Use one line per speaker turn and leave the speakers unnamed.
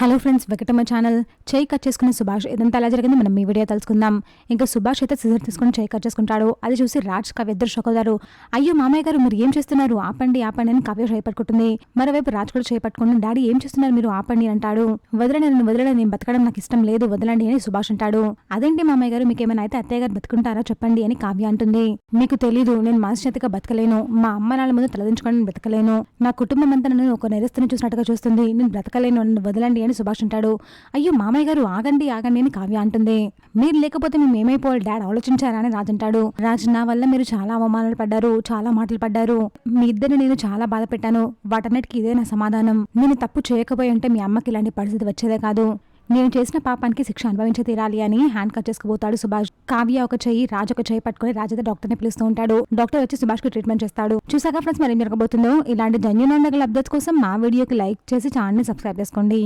Hello friends, వెకటమ్మ channel. చేయి cut చేసుకున్న సుభాష్ ఇదంతా ఎలా జరిగింది మనం ఈ వీడియో తెలుసుకుందాం. ఇంకా సుభాష్ అయితే సిజర్ తీసుకుని చేయి కట్ చేసుకుంటాడు. అది చూసి రాజ్ కావ్య ఇద్దరు షాక్ అవుతారు. అయ్యో మామయ్య గారు, మీరు ఏం చేస్తున్నారు, ఆపండి ఆపండి అని కావ్య చేయి పట్టుకుంటుంది. మరోవైపు రాజ్ కూడా చేయి పట్టుకుని డాడీ ఏం చేస్తున్నారు మీరు, ఆపండి అంటాడు. వదలండి, నన్ను వదలండి, నేను బతకడం నాకు ఇష్టం లేదు, వదలండి అని సుభాష్ అంటాడు. అదేంటి మామయ్య గారు, మీకు ఏమైనా అయితే అత్తయ్య గారు బతుకుంటారా చెప్పండి అని కావ్య అంటుంది. మీకు తెలీదు, నేను మనశ్చేతిగా బతకలేను, మా అమ్మ నాన్న ముందు తలదించుకొని బతకలేను, నా కుటుంబం అంతా నన్ను ఒక నేరస్తుని చూసినట్టుగా చూస్తుంది, నేను బ్రతకలేను, నన్ను వదలండి అని సుభాష్ అంటాడు. అయ్యో మామయ్య గారు, ఆగండి ఆగండి అని కావ్య అంటుంది. మీరు లేకపోతే మేము ఏమైపోవాలి డాడ్, ఆలోచించారా అని రాజ్ అంటాడు. రాజ్, నా వల్ల మీరు చాలా అవమానాలు పడ్డారు, చాలా మాటలు పడ్డారు, మీ ఇద్దరిని నేను చాలా బాధ పెట్టాను, వాటన్నిటికీ ఇదే నా సమాధానం. నేను తప్పు చేయకపోయి ఉంటే మీ అమ్మకి ఇలాంటి పరిస్థితి వచ్చేదే కాదు, నేను చేసిన పాపానికి శిక్ష అనుభవించి తీరాలి అని హ్యాండ్ కట్ చేసుకుపోతాడు సుభాష్. కావ్య ఒక చెయ్యి, రాజ్ ఒక చెయ్యి పట్టుకుని రాజ్ అయితే డాక్టర్ ని పిలుస్తూ ఉంటాడు. డాక్టర్ వచ్చి సుభాష్ కి ట్రీట్మెంట్ చేస్తాడు. చూసాక ఫ్రెండ్స్, మరి ఏం జరగబోతుందో. ఇలాంటి జెన్యూన్ అండ్ అప్డేట్స్ కోసం మా వీడియోకి లైక్ చేసి ఛానల్ ని సబ్స్క్రైబ్ చేసుకోండి.